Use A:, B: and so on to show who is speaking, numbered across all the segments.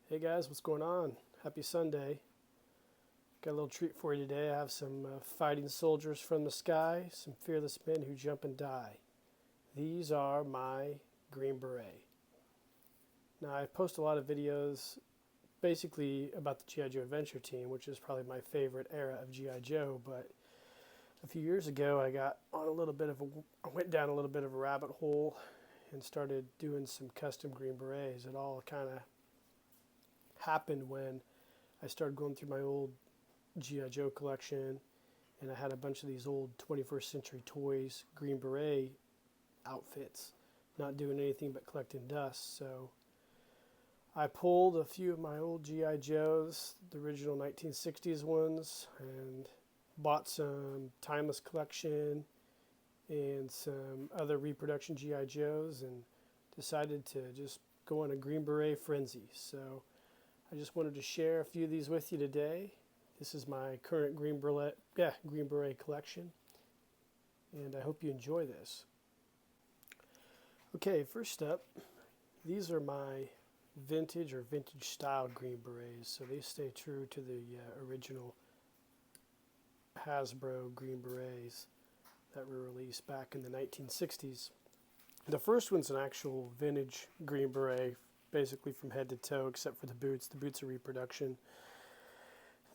A: Hey guys, what's going on? Happy Sunday. Got a little treat for you today. I have some fighting soldiers from the sky, some fearless men who jump and die. These are my Green Beret. Now, I post a lot of videos basically about the GI Joe Adventure Team, which is probably my favorite era of GI Joe, but a few years ago I went down a little bit of a rabbit hole and started doing some custom Green Berets. It all kind of happened when I started going through my old GI Joe collection, and I had a bunch of these old 21st century toys, Green Beret outfits, not doing anything but collecting dust. So I pulled a few of my old GI Joes, the original 1960s ones, and bought some Timeless collection and some other reproduction GI Joes, and decided to just go on a Green Beret frenzy. So I just wanted to share a few of these with you today. This is my current Green Beret collection, and I hope you enjoy this. Okay, first up, these are my vintage or vintage style Green Berets, so they stay true to the original Hasbro Green Berets that were released back in the 1960s. The first one's an actual vintage Green Beret, basically from head to toe except for the boots. The boots are reproduction.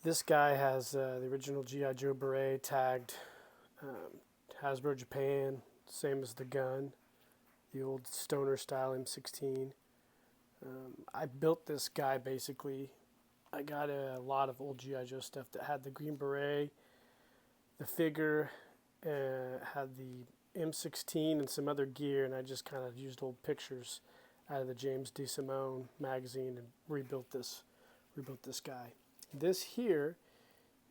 A: This guy has the original GI Joe beret tagged Hasbro Japan, same as the gun, the old stoner style M16. I built this guy basically. I got a lot of old GI Joe stuff that had the Green Beret, the figure, had the M16 and some other gear, and I just kind of used old pictures out of the James DeSimone magazine and rebuilt this guy. This here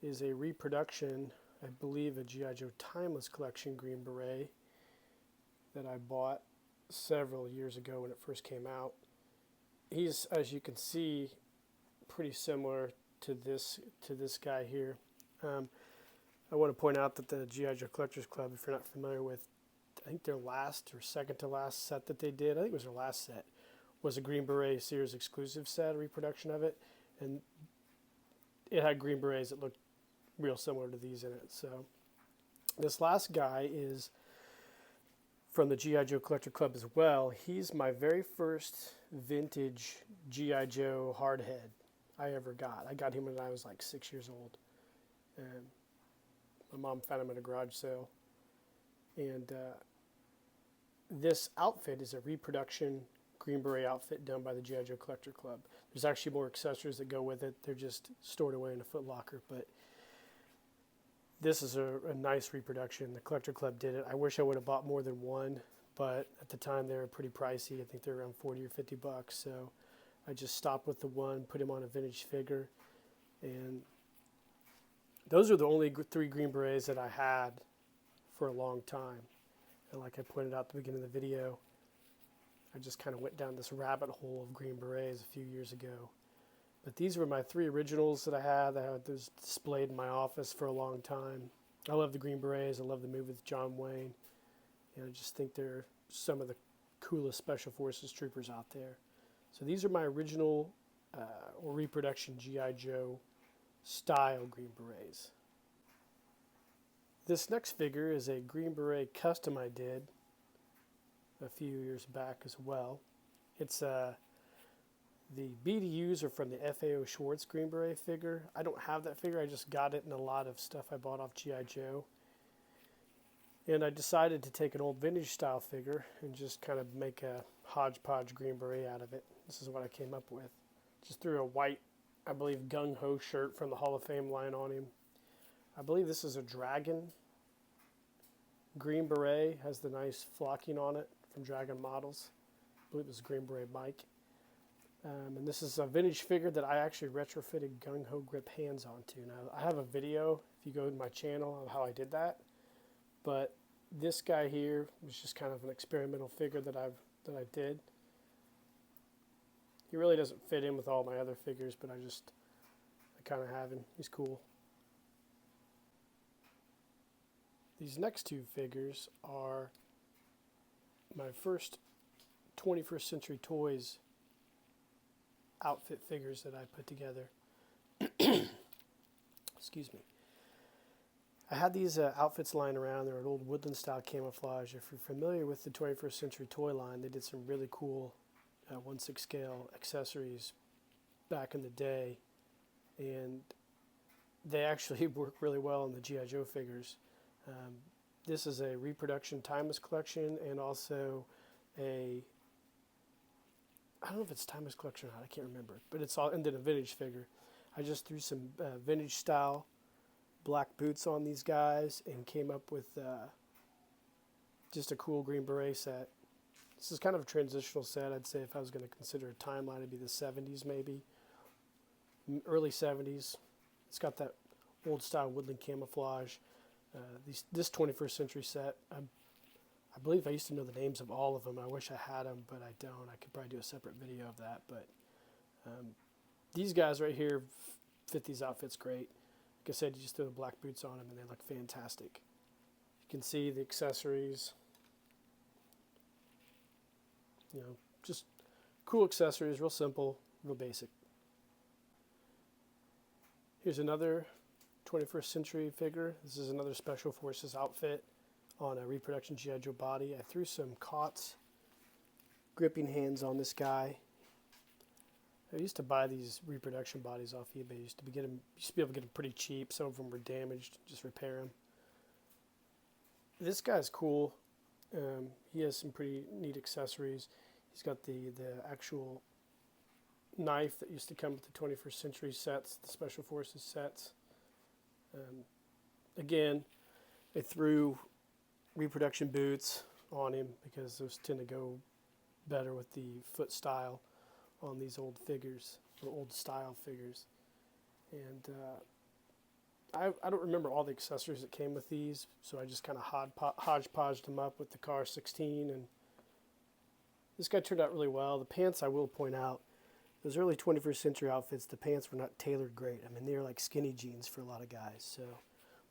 A: is a reproduction, I believe, a GI Joe Timeless collection Green Beret that I bought several years ago when it first came out. He's, as you can see, pretty similar to this guy here. I want to point out that the GI Joe Collectors Club, if you're not familiar with, I think their last or second to last set that they did, I think it was their last set, was a Green Beret Sears exclusive set, a reproduction of it, and it had Green Berets that looked real similar to these in it. So this last guy is from the GI Joe Collector Club as well. He's my very first vintage GI Joe hardhead I ever got. I got him when I was like 6 years old, and my mom found him at a garage sale. And this outfit is a reproduction Green Beret outfit done by the GI Joe Collector Club. There's actually more accessories that go with it. They're just stored away in a Foot Locker, but this is a nice reproduction. The Collector Club did it. I wish I would have bought more than one, but at the time they were pretty pricey. I think they were around 40 or 50 bucks. So I just stopped with the one, put him on a vintage figure, and those are the only three Green Berets that I had for a long time. And like I pointed out at the beginning of the video, I just kind of went down this rabbit hole of Green Berets a few years ago. But these were my three originals that I had. I had those displayed in my office for a long time. I love the Green Berets. I love the movie with John Wayne. And I just think they're some of the coolest Special Forces troopers out there. So these are my original or reproduction GI Joe style Green Berets. This next figure is a Green Beret custom I did a few years back as well. It's the BDUs are from the FAO Schwartz Green Beret figure. I don't have that figure. I just got it in a lot of stuff I bought off GI Joe. And I decided to take an old vintage style figure and just kind of make a hodgepodge Green Beret out of it. This is what I came up with. Just threw a white, I believe, gung-ho shirt from the Hall of Fame line on him. I believe this is a Dragon Green Beret. Has the nice flocking on it from Dragon Models. I believe it was Green Beret Mike. And this is a vintage figure that I actually retrofitted gung-ho grip hands onto. Now, I have a video, if you go to my channel, of how I did that. But this guy here was just kind of an experimental figure that I did. He really doesn't fit in with all my other figures, but I kind of have him. He's cool. These next two figures are my first 21st Century Toys outfit figures that I put together. Excuse me. I had these outfits lying around. They're an old woodland style camouflage. If you're familiar with the 21st Century toy line, they did some really cool 1/6 scale accessories back in the day, and they actually work really well on the GI Joe figures. This is a reproduction timeless collection, and also I don't know if it's timeless collection or not, I can't remember, but it's all ended a vintage figure. I just threw some vintage style black boots on these guys and came up with just a cool Green Beret set. This is kind of a transitional set. I'd say if I was going to consider a timeline, it'd be the 70s maybe, early 70s. It's got that old style woodland camouflage. This 21st Century set, I believe I used to know the names of all of them. I wish I had them, but I don't. I could probably do a separate video of that. But these guys right here fit these outfits great. Like I said, you just throw the black boots on them and they look fantastic. You can see the accessories. You know, just cool accessories, real simple, real basic. Here's another 21st Century figure. This is another Special Forces outfit on a reproduction GI Joe body. I threw some COTS gripping hands on this guy. I used to buy these reproduction bodies off eBay. Used to be able to get them pretty cheap. Some of them were damaged. Just repair them. This guy's cool. He has some pretty neat accessories. He's got the actual knife that used to come with the 21st Century sets, the Special Forces sets. Again, I threw reproduction boots on him because those tend to go better with the foot style on these old figures, or old style figures. And I don't remember all the accessories that came with these, so I just kind of hodgepodged them up with the Car 16, and this guy turned out really well. The pants, I will point out, those early 21st Century outfits, the pants were not tailored great. I mean, they were like skinny jeans for a lot of guys, so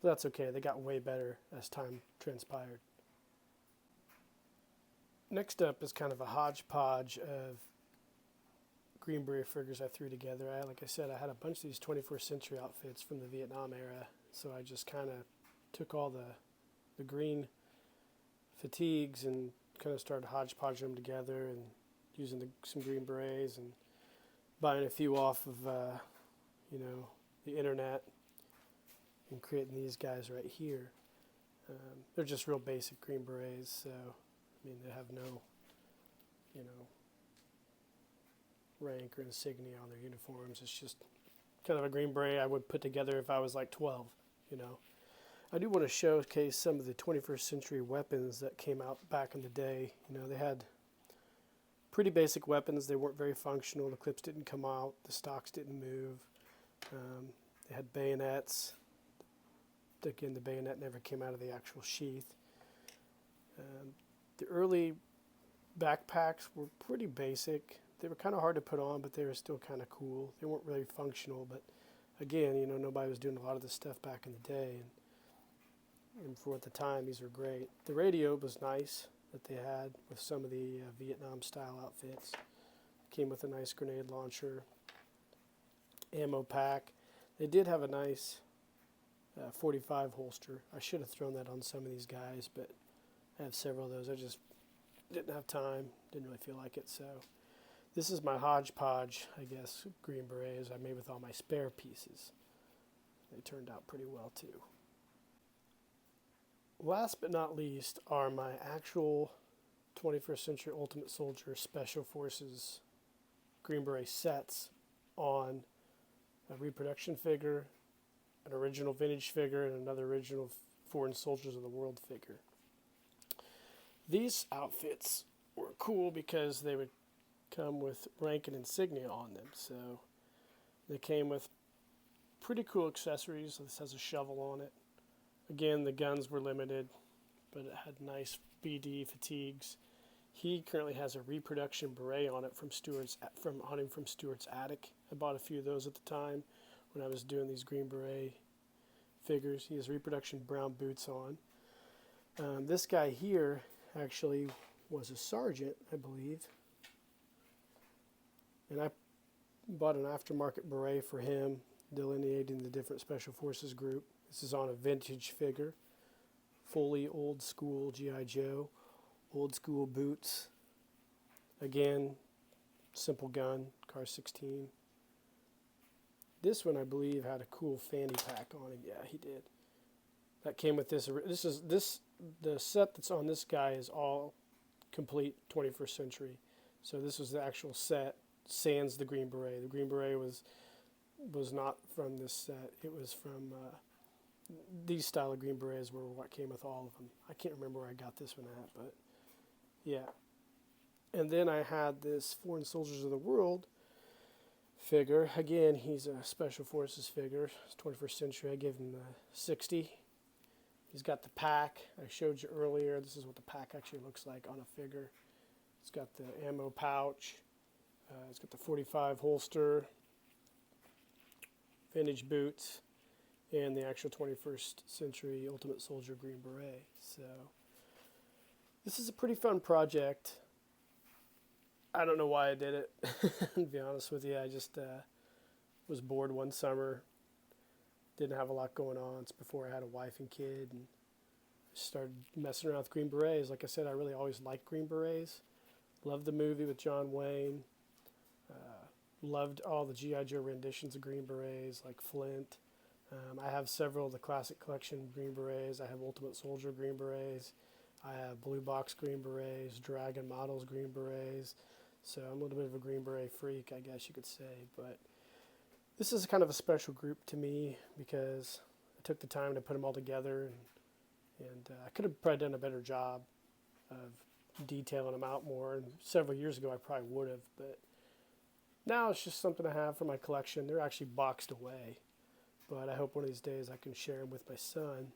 A: but that's okay. They got way better as time transpired. Next up is kind of a hodgepodge of Green Beret figures I threw together. Like I said, I had a bunch of these 21st Century outfits from the Vietnam era, so I just kind of took all the green fatigues and kind of started hodgepodging them together and using some Green Berets and buying a few off of the internet and creating these guys right here. They're just real basic Green Berets, so I mean they have no rank or insignia on their uniforms. It's just kind of a Green Beret I would put together if I was like 12, I do want to showcase some of the 21st Century weapons that came out back in the day. They had pretty basic weapons. They weren't very functional. The clips didn't come out. The stocks didn't move. They had bayonets. Again, the bayonet never came out of the actual sheath. The early backpacks were pretty basic. They were kind of hard to put on, but they were still kind of cool. They weren't really functional, but again, nobody was doing a lot of this stuff back in the day, and for at the time, these were great. The radio was nice that they had with some of the Vietnam-style outfits. Came with a nice grenade launcher, ammo pack. They did have a nice 45 holster. I should have thrown that on some of these guys, but I have several of those. I just didn't have time, didn't really feel like it, so this is my hodgepodge, I guess, Green Berets I made with all my spare pieces. They turned out pretty well, too. Last but not least are my actual 21st Century Ultimate Soldier Special Forces Green Beret sets on a reproduction figure, an original vintage figure, and another original Foreign Soldiers of the World figure. These outfits were cool because they would come with rank and insignia on them. So they came with pretty cool accessories. This has a shovel on it. Again, the guns were limited, but it had nice BD fatigues. He currently has a reproduction beret on it from Stewart's attic. I bought a few of those at the time when I was doing these Green Beret figures. He has reproduction brown boots on. This guy here actually was a sergeant, I believe. And I Bought an aftermarket beret for him, delineating the different Special Forces group. This is on a vintage figure, fully old school GI Joe, old school boots. Again, simple gun, car 16. This one I believe had a cool fanny pack on it. Yeah, he did. That came with this. The set that's on this guy is all complete 21st century. So this was the actual set, sans the Green Beret. The Green Beret was not from this set. It was from these style of Green Berets were what came with all of them. I can't remember where I got this one at, but yeah. And then I had this Foreign Soldiers of the World figure. Again, he's a Special Forces figure. It's 21st century. I gave him the 60. He's got the pack I showed you earlier. This is what the pack actually looks like on a figure. It's got the ammo pouch. It's got the 45 holster, vintage boots, and the actual 21st century Ultimate Soldier Green Beret. So this is a pretty fun project. I don't know why I did it, to be honest with you. I just was bored one summer. Didn't have a lot going on. It's before I had a wife and kid, and started messing around with Green Berets. Like I said, I really always liked Green Berets. Loved the movie with John Wayne. Loved all the GI Joe renditions of Green Berets, like Flint. I have several of the classic collection Green Berets. I have Ultimate Soldier Green Berets. I have Blue Box Green Berets, Dragon Models Green Berets. So I'm a little bit of a Green Beret freak, I guess you could say. But this is kind of a special group to me because I took the time to put them all together, and I could have probably done a better job of detailing them out more. And several years ago, I probably would have, but now it's just something I have for my collection. They're actually boxed away, but I hope one of these days I can share them with my son.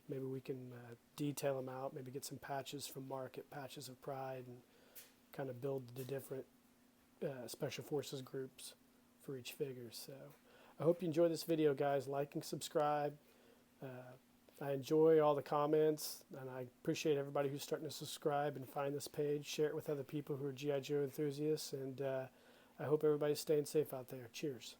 A: Maybe we can detail them out, maybe get some patches from Market, Patches of Pride, and kind of build the different Special Forces groups for each figure. So I hope you enjoyed this video, guys. Like and subscribe. I enjoy all the comments, and I appreciate everybody who's starting to subscribe and find this page. Share it with other people who are GI Joe enthusiasts, and I hope everybody's staying safe out there. Cheers.